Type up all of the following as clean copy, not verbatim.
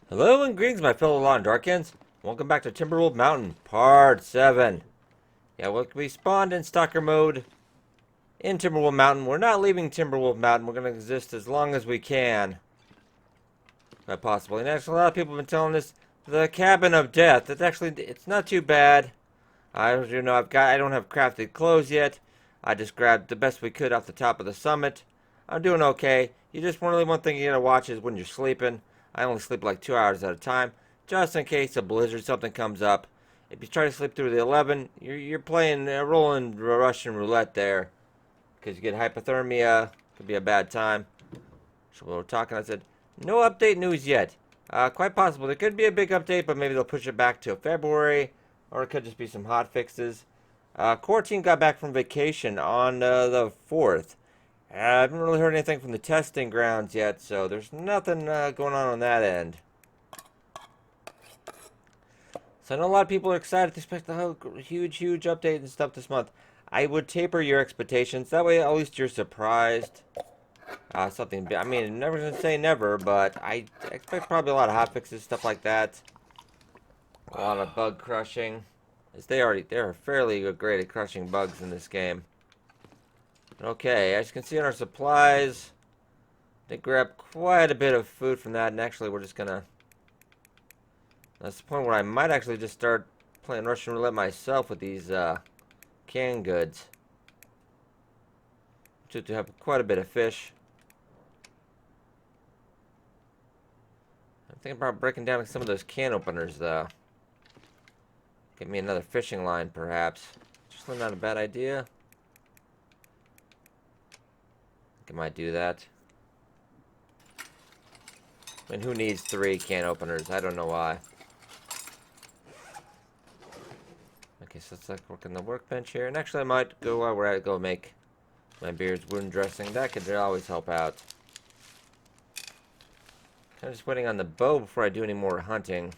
Hello and greetings, my fellow Law and Darkins. Welcome back to Timberwolf Mountain, Part 7. Yeah, we spawned in Stalker mode in Timberwolf Mountain. We're not leaving Timberwolf Mountain. We're going to exist as long as we can. If possible. And actually, a lot of people have been telling us the Cabin of Death. It's not too bad. I don't have crafted clothes yet. I just grabbed the best we could off the top of the summit. I'm doing okay. Really one thing you gotta watch is when you're sleeping. I only sleep like 2 hours at a time, just in case a blizzard something comes up. If you try to sleep through the 11, you're playing rolling Russian roulette there, because you get hypothermia. Could be a bad time. So we were talking. I said no update news yet. Quite possible there could be a big update, but maybe they'll push it back to February, or it could just be some hot fixes. Core team got back from vacation on the 4th. I haven't really heard anything from the testing grounds yet, so there's nothing going on that end. So I know a lot of people are excited to expect the huge update and stuff this month. I would taper your expectations. That way, at least you're surprised. I mean, never gonna say never, but I expect probably a lot of hotfixes, stuff like that. A lot of bug crushing, as they're fairly great at crushing bugs in this game. Okay, as you can see in our supplies, they grab quite a bit of food from that, and actually we're just gonna... That's the point where I might actually just start playing Russian roulette myself with these canned goods. To have quite a bit of fish. I'm thinking about breaking down some of those can openers, though. Get me another fishing line, perhaps. Just not a bad idea. I might do that. I mean, who needs 3 can openers? I don't know why. Okay, so let's like work on the workbench here. And actually, I might go while we're at it, go make my beard's wound dressing. That could always help out. I'm just waiting on the bow before I do any more hunting.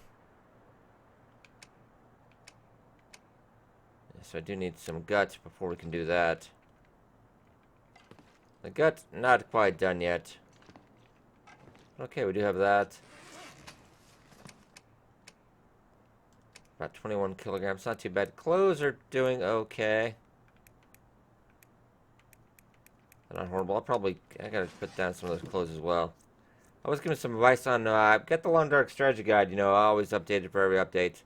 So I do need some guts before we can do that. The gut's not quite done yet. Okay, we do have that. About 21 kilograms, not too bad. Clothes are doing okay. They're not horrible. I gotta put down some of those clothes as well. I was giving some advice on, get the Long Dark Strategy Guide, you know, I always update it for every update.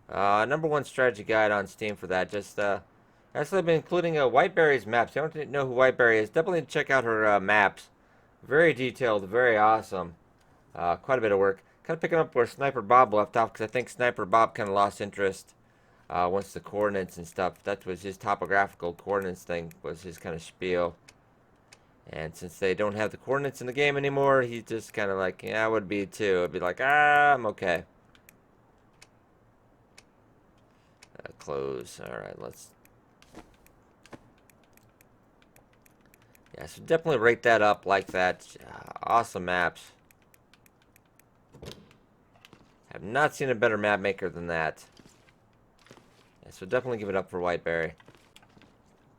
#1 strategy guide on Steam for that. Just, actually, I've been including Whiteberry's maps. If you don't know who Whiteberry is, definitely check out her maps. Very detailed, very awesome. Quite a bit of work. Kind of picking up where Sniper Bob left off, because I think Sniper Bob kind of lost interest once the coordinates and stuff. That was his topographical coordinates thing, was his kind of spiel. And since they don't have the coordinates in the game anymore, he's just kind of like, yeah, I would be too. I'd be like, I'm okay. Close. Alright, let's... Yeah, so definitely rate that up like that. Awesome maps. Have not seen a better map maker than that. Yeah, so definitely give it up for Whiteberry.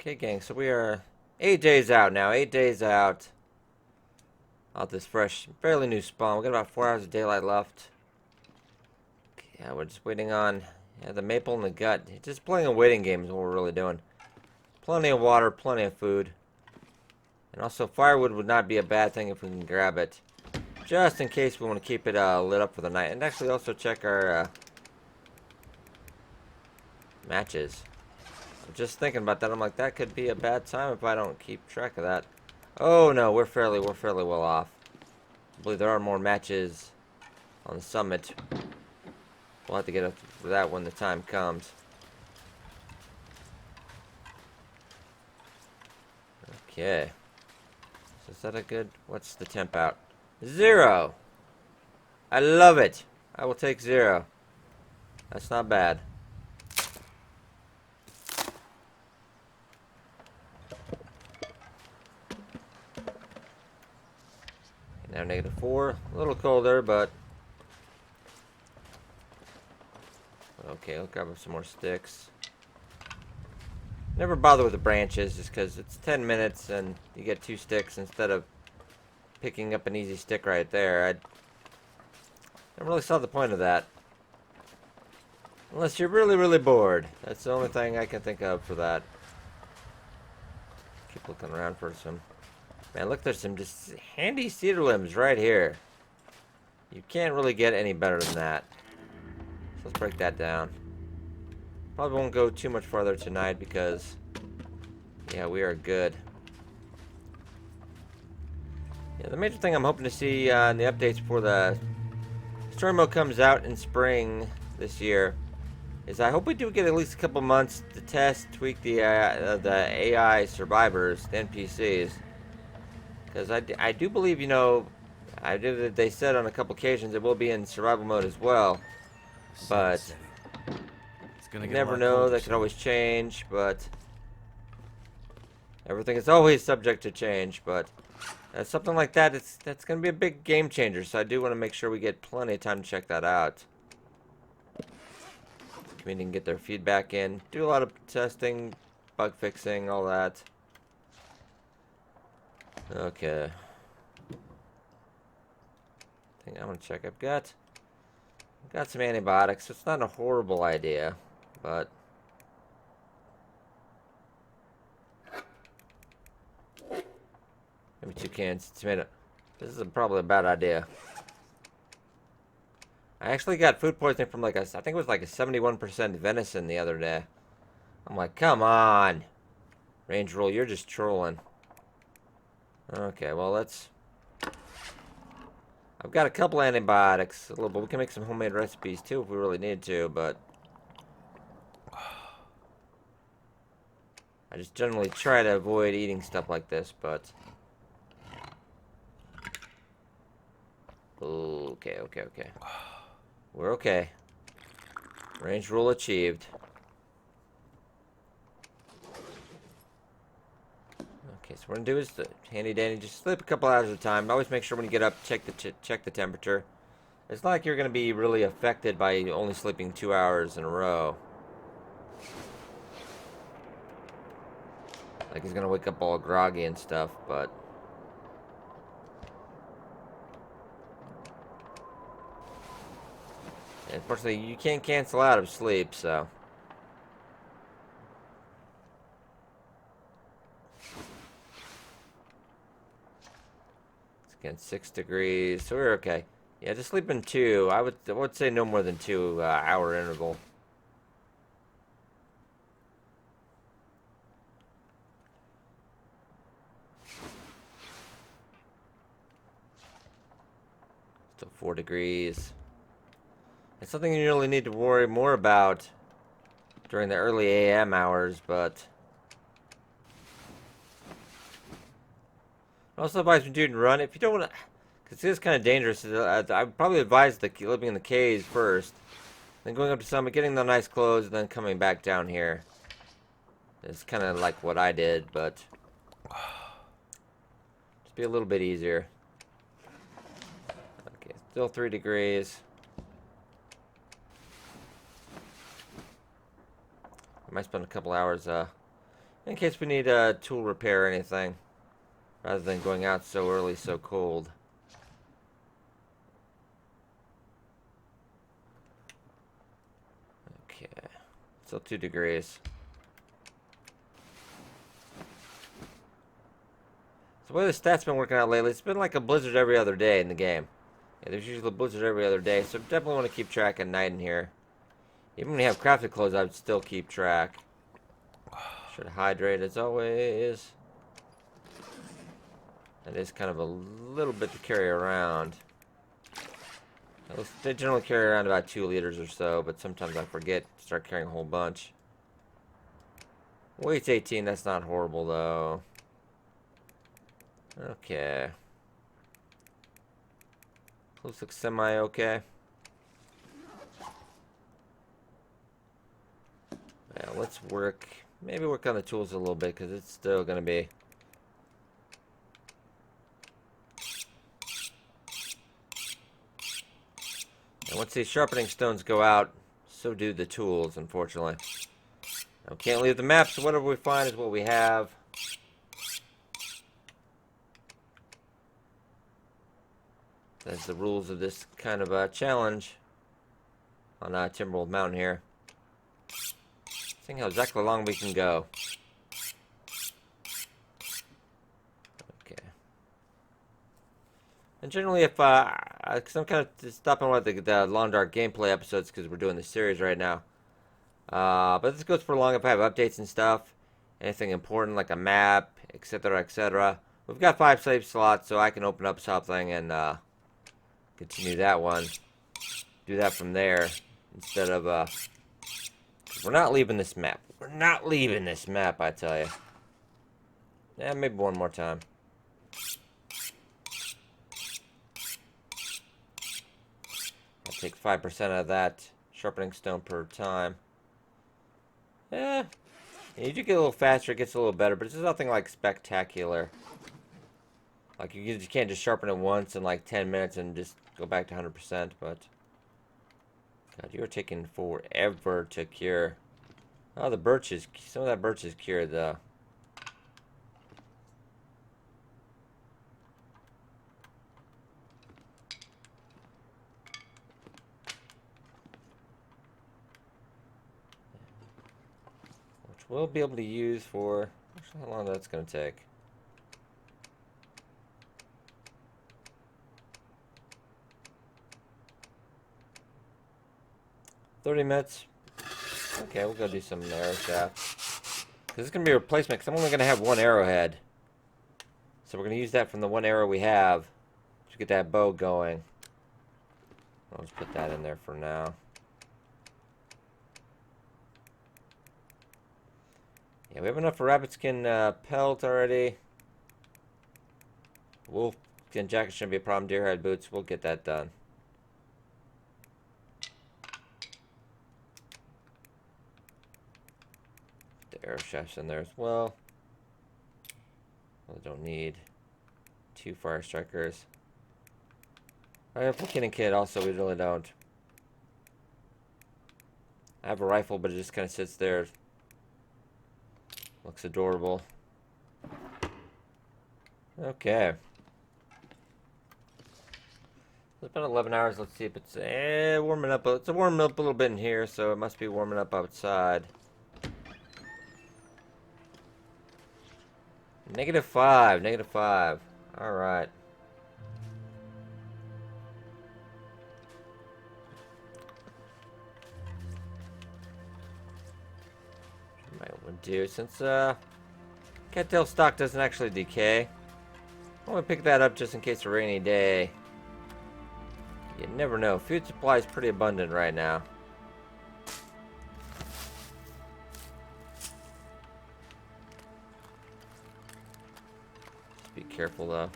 Okay, gang, so we are 8 days out now. 8 days out. Out this fresh, fairly new spawn. We got about 4 hours of daylight left. Okay, yeah, we're just waiting on the maple and the gut. Just playing a waiting game is what we're really doing. Plenty of water, plenty of food. And also, firewood would not be a bad thing if we can grab it. Just in case we want to keep it lit up for the night. And actually also check our matches. I'm just thinking about that. I'm like, that could be a bad time if I don't keep track of that. Oh no, we're fairly well off. I believe there are more matches on the summit. We'll have to get up for that when the time comes. Okay. So is that a good... What's the temp out? 0! I love it! I will take 0. That's not bad. Now -4. A little colder, but... Okay, I'll grab up some more sticks. Never bother with the branches just because it's 10 minutes and you get 2 sticks instead of picking up an easy stick right there. Never really saw the point of that. Unless you're really, really bored. That's the only thing I can think of for that. Keep looking around for some... Man, look, there's some just handy cedar limbs right here. You can't really get any better than that. So let's break that down. Probably won't go too much farther tonight because... Yeah, we are good. Yeah, the major thing I'm hoping to see in the updates before the story mode comes out in spring this year is I hope we do get at least a couple months to test, tweak the AI survivors, the NPCs. Because I do believe, you know, they said on a couple occasions it will be in survival mode as well. But you never know, that could always change, but everything is always subject to change, but something like that, that's going to be a big game changer, so I do want to make sure we get plenty of time to check that out. Community can get their feedback in, do a lot of testing, bug fixing, all that. Okay. I think I'm going to check. I've got some antibiotics, so it's not a horrible idea, but... Maybe 2 cans of tomato. This is probably a bad idea. I actually got food poisoning from like I think it was like a 71% venison the other day. I'm like, come on. Range rule, you're just trolling. Okay, well let's... I've got a couple antibiotics, a little bit. We can make some homemade recipes too if we really need to, but... I just generally try to avoid eating stuff like this, but... Okay. We're okay. Range rule achieved. Okay, so what we're gonna do is handy dandy, just sleep a couple hours at a time. Always make sure when you get up, check the temperature. It's not like you're gonna be really affected by only sleeping 2 hours in a row. Like he's gonna wake up all groggy and stuff, but... Unfortunately, you can't cancel out of sleep, so... It's again 6 degrees, so we're okay. Yeah, just sleep in 2. I would say no more than 2 hour interval. Still 4 degrees. It's something you really need to worry more about during the early AM hours, but... I also advise when doing run, if you don't want to... Because it is kind of dangerous. I would probably advise living in the caves first. Then going up to summit, getting the nice clothes, and then coming back down here. It's kind of like what I did, but... Just be a little bit easier. Okay, still 3 degrees. I might spend a couple hours in case we need a tool repair or anything, rather than going out so early, so cold. Okay, still 2 degrees. So the way the stats been working out lately, it's been like a blizzard every other day in the game. Yeah, there's usually a blizzard every other day, so definitely want to keep track at night in here. Even when you have crafted clothes, I would still keep track. Should hydrate as always. That is kind of a little bit to carry around. They generally carry around about 2 liters or so, but sometimes I forget to start carrying a whole bunch. Weight's 18, that's not horrible though. Okay. Clothes look semi-okay. Yeah, let's maybe work on the tools a little bit, because it's still going to be... And once these sharpening stones go out, so do the tools, unfortunately. Now, can't leave the map, so whatever we find is what we have. That's the rules of this kind of a challenge on Timberwolf Mountain here. Seeing how exactly long we can go. Okay. And generally, if cause I'm kind of stopping with the long dark gameplay episodes because we're doing the series right now. But this goes for long if I have updates and stuff, anything important like a map, etc., etc. We've got 5 save slots, so I can open up something and continue that one. Do that from there instead of we're not leaving this map. We're not leaving this map, I tell you. Yeah, maybe one more time. I'll take 5% of that sharpening stone per time. Yeah, you do get a little faster, it gets a little better, but it's nothing like spectacular. Like you can't just sharpen it once in like 10 minutes and just go back to 100%, but God, you are taking forever to cure. Oh, the birch is, some of that birch is cured though. Which we'll be able to use for, how long that's going to take. $30. Okay, we'll go do some arrow shaft. Because it's going to be a replacement, because I'm only going to have one arrowhead. So we're going to use that from the one arrow we have to get that bow going. I'll just put that in there for now. Yeah, we have enough for rabbit skin pelt already. Wolf skin jacket shouldn't be a problem. Deer hide boots, we'll get that done. The arrow shaft's in there as well. I don't need 2 fire strikers. I have a kid kit also, we really don't. I have a rifle, but it just kind of sits there. Looks adorable. Okay. It's been 11 hours. Let's see if it's warming up. It's warming up a little bit in here, so it must be warming up outside. -5. -5. All right. Might want to do since cattail stock doesn't actually decay. I want to pick that up just in case of a rainy day. You never know. Food supply is pretty abundant right now. Just be careful though.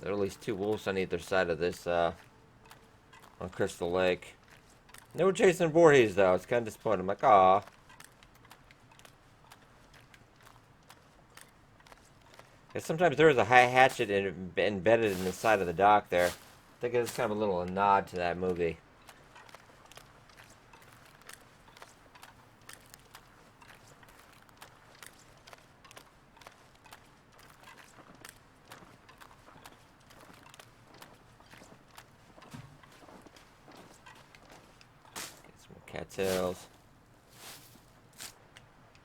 There are at least 2 wolves on either side of this on Crystal Lake. They were chasing Voorhees though. It's kind of disappointing. I'm like, aw. Sometimes there is a high hatchet embedded in the side of the dock there. I think it's kind of a little nod to that movie. Get some more cattails.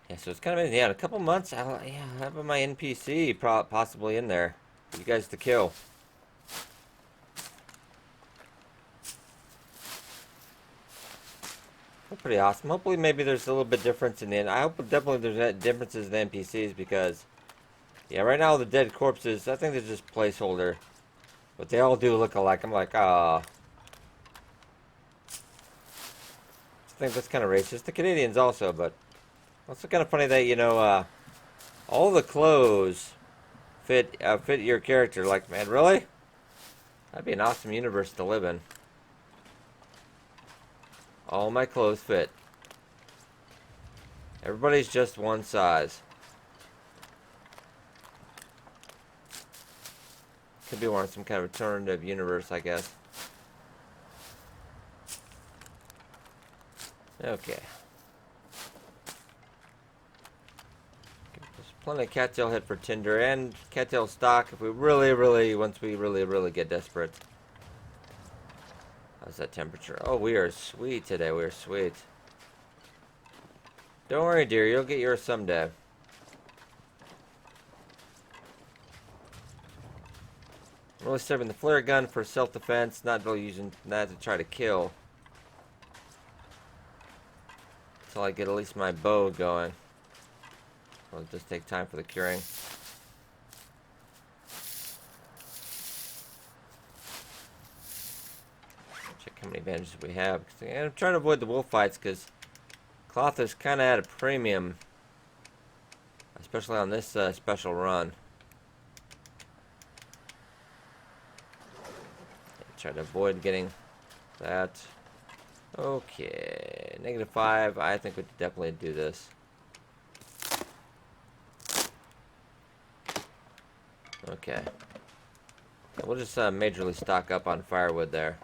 Yeah, so it's kind of, yeah, in a couple months, I'll have my NPC possibly in there for you guys to kill. That's pretty awesome. Hopefully maybe there's a little bit difference in the end. I hope definitely there's differences in the NPCs because, yeah, right now the dead corpses, I think they're just placeholder. But they all do look alike. I'm like, ah. I think that's kind of racist. The Canadians also, but also kind of funny that, you know, all the clothes fit your character. Like, man, really? That'd be an awesome universe to live in. All my clothes fit. Everybody's just one size. Could be one some kind of alternative universe, I guess. Okay. Get this plenty of cattail hit for tinder and cattail stock if we once we really get desperate. How's that temperature? Oh, we are sweet today. We are sweet. Don't worry, dear. You'll get yours someday. I'm really saving the flare gun for self-defense, not really using that to try to kill. Until I get at least my bow going. It'll just take time for the curing. Check how many advantages we have. I'm trying to avoid the wolf fights because cloth is kind of at a premium. Especially on this special run. Try to avoid getting that. Okay. -5. I think we could definitely do this. Okay. We'll just majorly stock up on firewood there.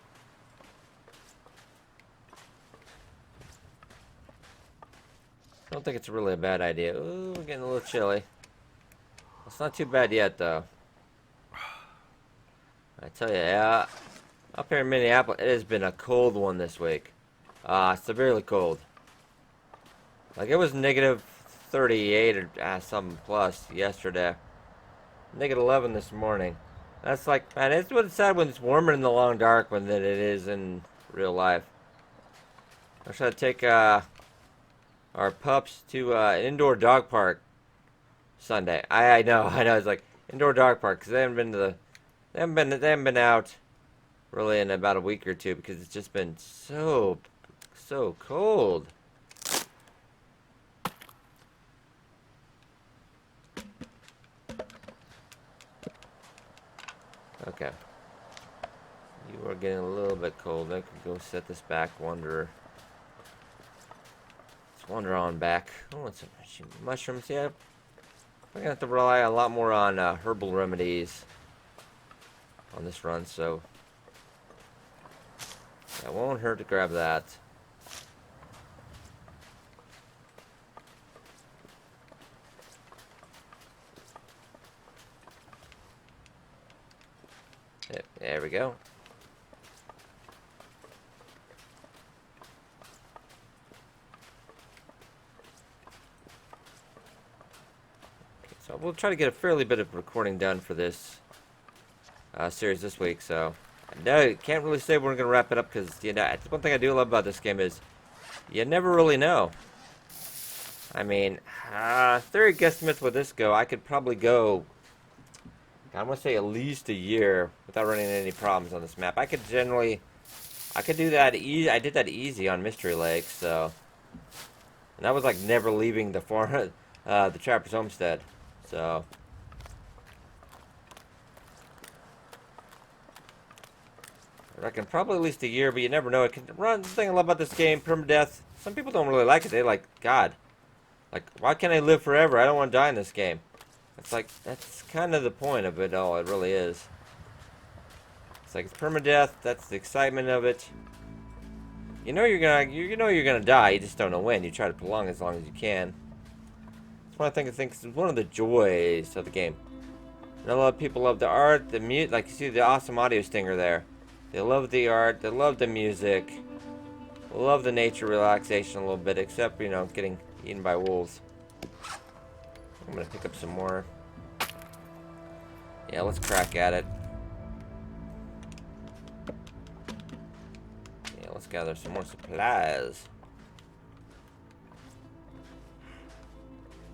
I don't think it's really a bad idea. Ooh, we're getting a little chilly. It's not too bad yet, though. I tell you, yeah. Up here in Minneapolis, it has been a cold one this week. Severely cold. Like, it was -38 or something plus yesterday. -11 this morning. That's like, man, it's sad when it's warmer in the long dark than it is in real life. I should take our pups to an indoor dog park Sunday. I know. It's like indoor dog park because they haven't been out really in about a week or two because it's just been so cold. Okay. You are getting a little bit cold. I could go set this back, wander. Let's wander on back. Oh, it's some mushrooms. Yeah. We're gonna have to rely a lot more on herbal remedies on this run, so it won't hurt to grab that. There we go. Okay, so we'll try to get a fairly bit of recording done for this series this week. So I can't really say we're going to wrap it up because, you know, one thing I do love about this game is you never really know. I mean, theory guesstimates with this go, I could probably go, I want to say at least a year without running into any problems on this map. I could do that easy. I did that easy on Mystery Lake, so, and that was like never leaving the the Trapper's Homestead, so. I reckon probably at least a year, but you never know. It can run. The thing I love about this game, permadeath. Some people don't really like it. They like, God, like, why can't I live forever? I don't want to die in this game. It's like, that's kind of the point of it all. It really is. It's like, it's permadeath. That's the excitement of it. You know you're gonna die. You just don't know when. You try to prolong as long as you can. It's one thing I think is one of the joys of the game. And a lot of people love the art, the music. Like, you see the awesome audio stinger there. They love the art. They love the music. They love the nature relaxation a little bit, except, you know, getting eaten by wolves. I'm gonna pick up some more. Yeah, let's crack at it. Yeah, let's gather some more supplies.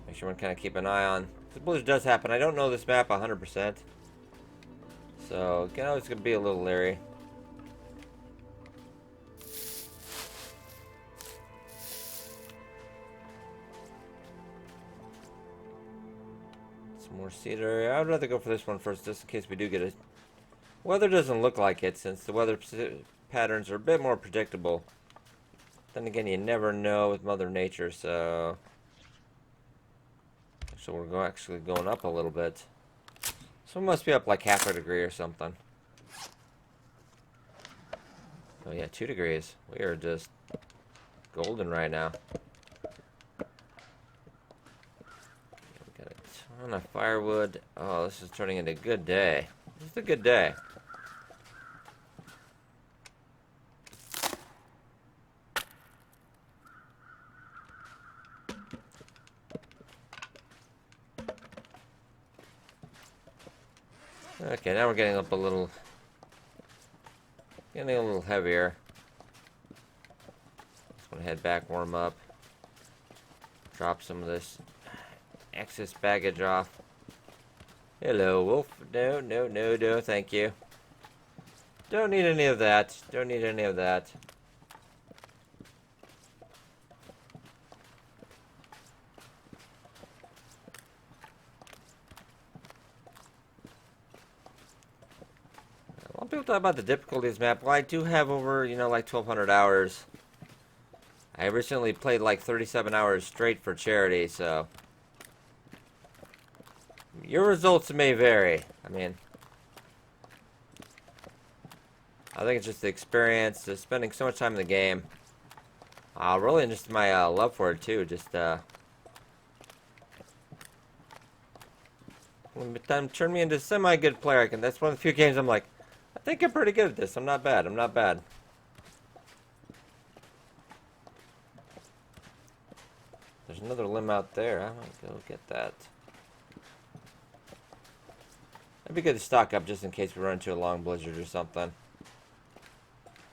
Make sure we kind of keep an eye on. The blizzard does happen. I don't know this map 100%. So, you know, it's gonna be a little leery. More cedar. I'd rather go for this one first, just in case we do get it. Weather doesn't look like it, since the weather patterns are a bit more predictable. Then again, you never know with Mother Nature, so we're actually going up a little bit. So we must be up like half a degree or something. Oh yeah, 2 degrees. We are just golden right now. We got it. Enough firewood. Oh, this is turning into a good day. This is a good day. Okay, now we're getting up a little... Getting a little heavier. Just want to head back, warm up. Drop some of this excess baggage off. Hello, wolf. No, no, no, no, thank you. Don't need any of that. Don't need any of that. A lot of people talk about the difficulties map. Well, I do have over, you know, like 1,200 hours. I recently played like 37 hours straight for charity, so... Your results may vary. I mean... I think it's just the experience, just spending so much time in the game. Really just my love for it, too. Just, turn me into a semi-good player. That's one of the few games I'm like, I think I'm pretty good at this. I'm not bad. I'm not bad. There's another limb out there. I might go get that. It'd be good to stock up just in case we run into a long blizzard or something.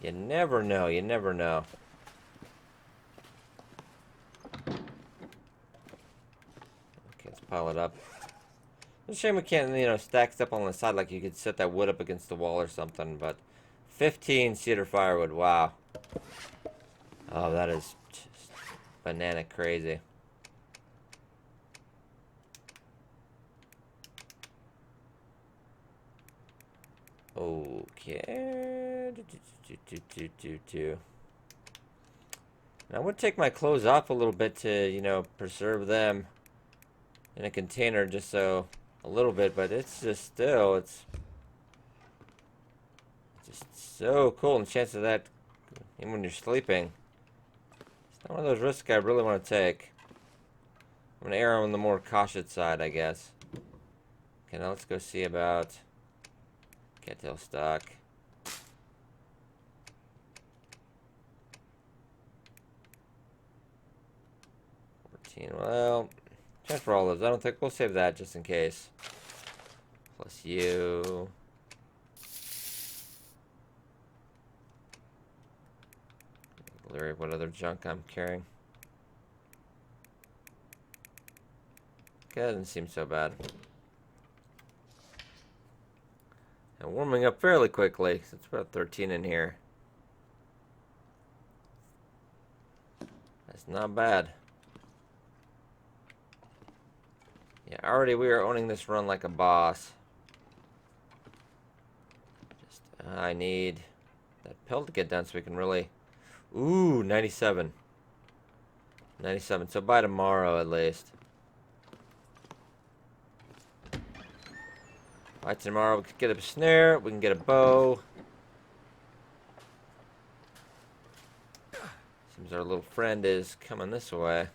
You never know. You never know. Okay, let's pile it up. It's a shame we can't, you know, stack stuff on the side like you could set that wood up against the wall or something, but 15 cedar firewood, wow. Oh, that is just banana crazy. Okay. Now, I would take my clothes off a little bit to, you know, preserve them in a container just so... a little bit, but it's just still, it's just so cool, and the chance of that, even when you're sleeping, it's not one of those risks I really want to take. I'm gonna err on the more cautious side, I guess. Okay, now let's go see about cattail stock. Well, chance for all those. I don't think we'll save that just in case. Plus you. Larry, what other junk I'm carrying? Okay, that doesn't seem so bad. And warming up fairly quickly. So it's about 13 in here. That's not bad. Yeah, already we are owning this run like a boss. Just, I need that pelt to get done so we can really... Ooh, 97. 97, so by tomorrow at least. By tomorrow we can get a snare, we can get a bow. Seems our little friend is coming this way.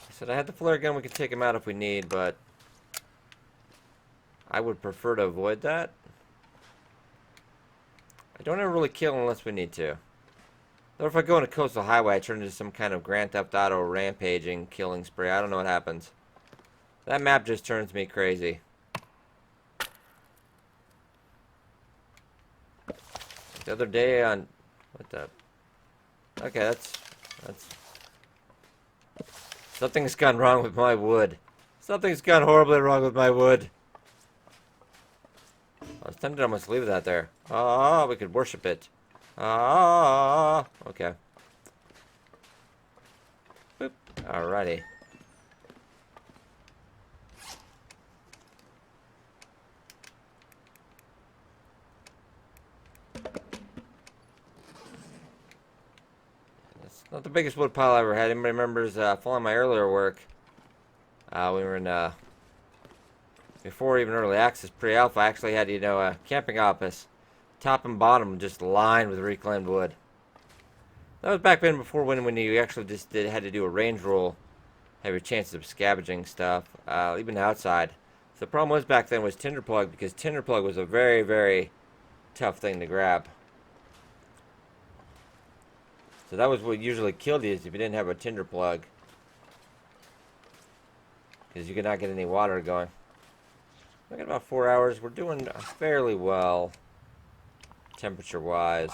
Said I had the flare gun, we could take him out if we need, but I would prefer to avoid that. I don't ever really kill unless we need to. Or if I go on a coastal highway, I turn into some kind of Grand Theft Auto rampaging killing spree. I don't know what happens. That map just turns me crazy. The other day on... What the... Okay, that's... Something's gone wrong with my wood. Something's gone horribly wrong with my wood. I was tempted to almost leave that there. Ah, we could worship it. Ah, okay. Boop. Alrighty. That's not the biggest wood pile I ever had. Anybody remembers following my earlier work? We were in before even early access, pre-alpha. I actually had, you know, a camping office, top and bottom just lined with reclaimed wood. That was back then before when you actually just had to do a range roll, have your chances of scavenging stuff, even outside. So the problem was back then was tinder plug, because tinder plug was a very, very tough thing to grab. So that was what usually killed you, is if you didn't have a tinder plug, because you could not get any water going. We got about 4 hours. We're doing fairly well, temperature-wise.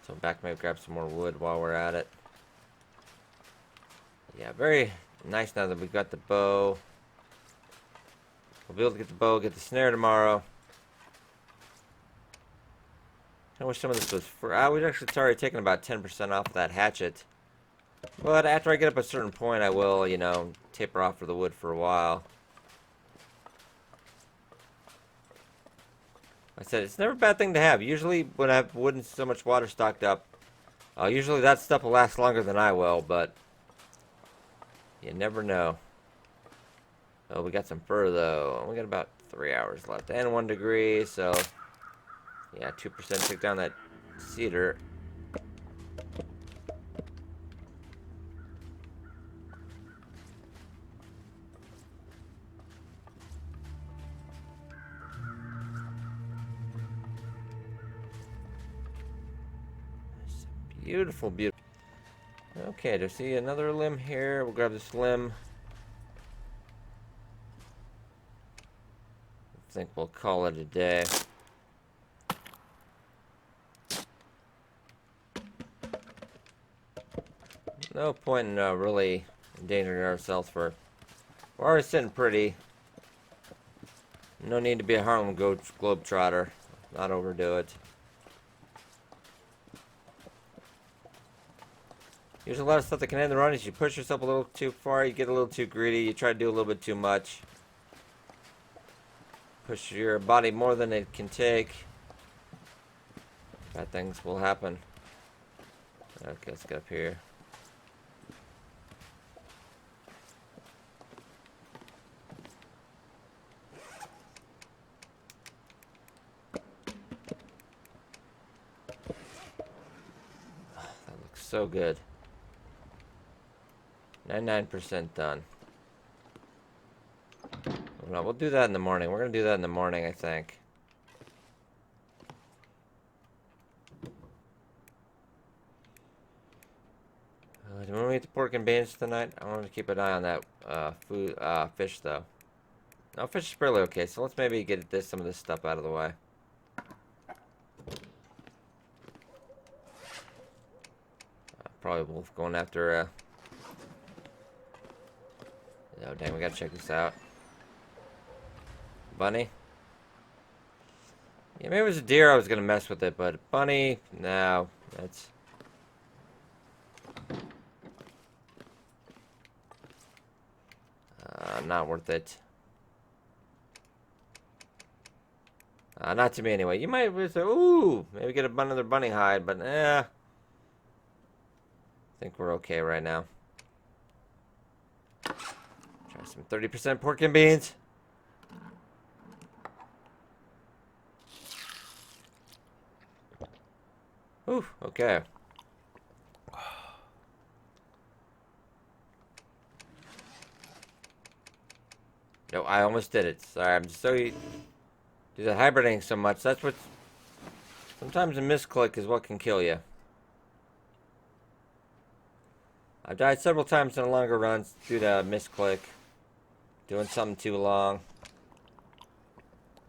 So back, maybe grab some more wood while we're at it. Yeah, very nice now that we've got the bow. We'll be able to get the bow, get the snare tomorrow. I wish some of this was for. We've actually already taken about 10% off of that hatchet. But after I get up a certain point, I will, you know, taper off for the wood for a while. I said, it's never a bad thing to have. Usually, when I have wood and so much water stocked up, usually that stuff will last longer than I will, but you never know. Oh, we got some fur, though. We got about 3 hours left. And 1 degree, so yeah, 2% took down that cedar. Beautiful, beautiful. Okay, to see another limb here. We'll grab this limb. I think we'll call it a day. No point in really endangering ourselves for. We're already sitting pretty. No need to be a Harlem Globetrotter. Not overdo it. There's a lot of stuff that can end the run. Is you push yourself a little too far, you get a little too greedy, you try to do a little bit too much. Push your body more than it can take. Bad things will happen. Okay, let's get up here. That looks so good. 99% done. No, we'll do that in the morning. We're going to do that in the morning, I think. Do we want to eat the pork and beans tonight? I want to keep an eye on that fish, though. No, fish is fairly okay, so let's maybe get some of this stuff out of the way. Probably wolf going after oh, dang, we gotta check this out. Bunny? Yeah, maybe it was a deer I was gonna mess with it, but bunny, no, that's... not worth it. Not to me anyway. You might say, ooh, maybe get another bunny hide, but I think we're okay right now. Try some 30% pork and beans. Ooh, okay. No, I almost did it. Sorry, I'm just so do the hibernating so much. That's what. Sometimes a misclick is what can kill you. I've died several times in longer runs due to a misclick. Doing something too long.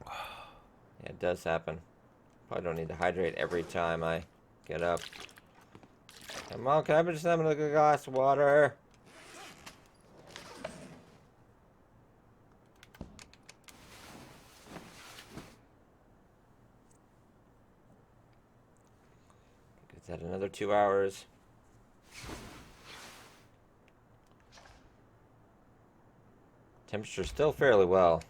Yeah, it does happen. Probably don't need to hydrate every time I get up. Come on, can I just have a glass of water? Is that another 2 hours? Temperature still fairly well.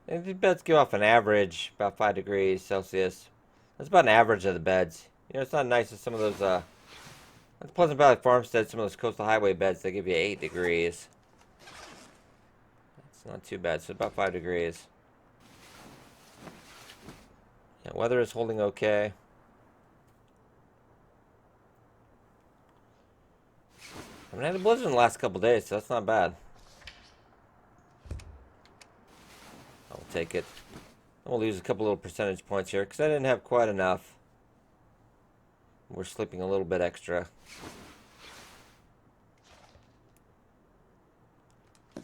And the beds give off an average, about 5 degrees Celsius. That's about an average of the beds. You know, it's not nice as some of those, at Pleasant Valley Farmstead, some of those coastal highway beds, they give you 8 degrees. That's not too bad, so about 5 degrees. Yeah, weather is holding okay. I mean, I had a blizzard in the last couple days, so that's not bad. I'll take it. We'll lose a couple little percentage points here because I didn't have quite enough. We're sleeping a little bit extra.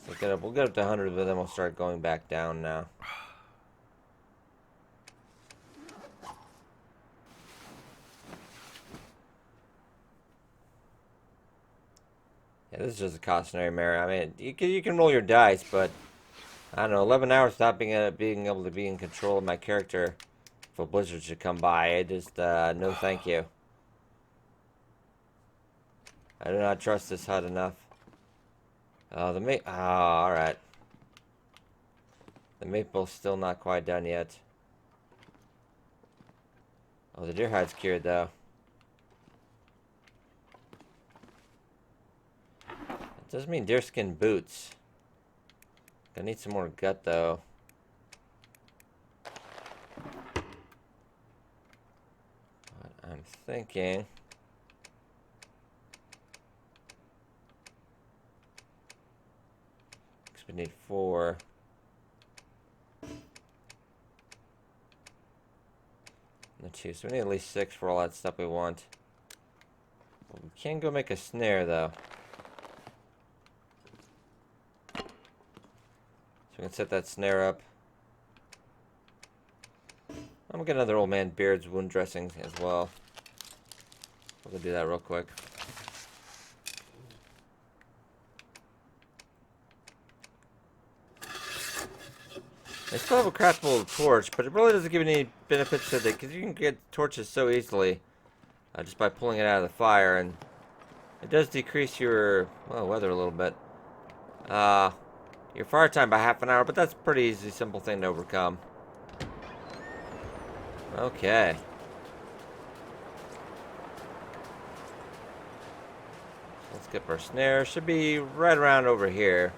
So we'll get up to 100, but then we'll start going back down now. Yeah, this is just a cautionary mirror. I mean, you can roll your dice, but I don't know, 11 hours without being able to be in control of my character. If a blizzard should come by, I just no thank you. I do not trust this HUD enough. Oh, alright. The maple's still not quite done yet. Oh, the deer hide's cured though. It does mean deerskin boots. I need some more gut though. But I'm thinking. Because we need 4. And 2. So we need at least 6 for all that stuff we want. But we can go make a snare though. We can set that snare up. I'm gonna get another old man Beard's wound dressing as well. We're gonna do that real quick. I still have a craftable torch, but it really doesn't give any benefits to it because you can get torches so easily just by pulling it out of the fire, and it does decrease your weather a little bit. Your fire time by half an hour, but that's a pretty easy, simple thing to overcome. Okay. Let's skip our snare. Should be right around over here.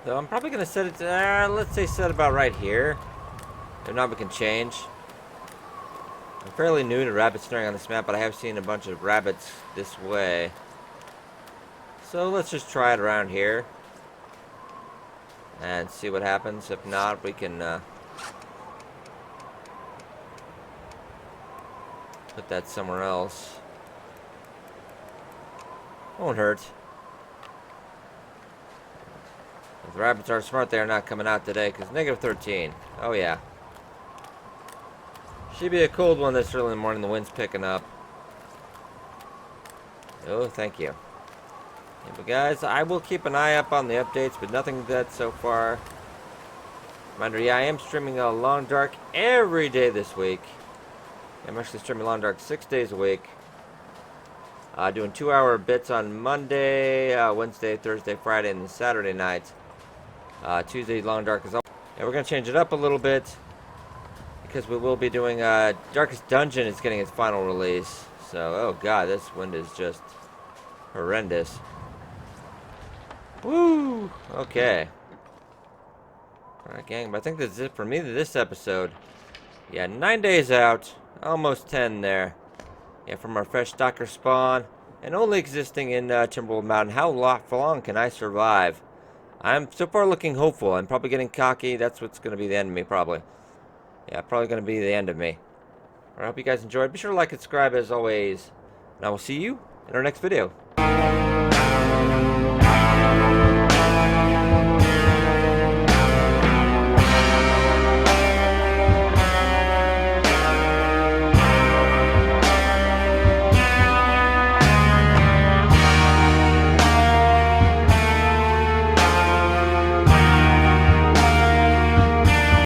So I'm probably going to set it to, let's say set about right here. If not, we can change. I'm fairly new to rabbit snaring on this map, but I have seen a bunch of rabbits this way. So let's just try it around here. And see what happens. If not, we can put that somewhere else. Won't hurt. If the rabbits are smart, they're not coming out today, because negative 13. Oh, yeah. Should be a cold one this early in the morning. The wind's picking up. Oh, thank you. Yeah, but guys, I will keep an eye up on the updates, but nothing that so far. Reminder, yeah, I am streaming Long Dark every day this week. I'm actually streaming Long Dark 6 days a week. Doing 2-hour bits on Monday, Wednesday, Thursday, Friday, and Saturday night. Tuesday, Long Dark is up. And we're going to change it up a little bit because we will be doing Darkest Dungeon is getting its final release. So, oh god, this wind is just horrendous. Woo! Okay. Alright, gang, but I think that's it for me this episode. Yeah, 9 days out. Almost 10 there. Yeah, from our fresh Stalker spawn. And only existing in Timberwolf Mountain. How long can I survive? I'm so far looking hopeful. I'm probably getting cocky. That's what's going to be the end of me, probably. Yeah, probably going to be the end of me. I hope you guys enjoyed. Be sure to like and subscribe as always. And I will see you in our next video.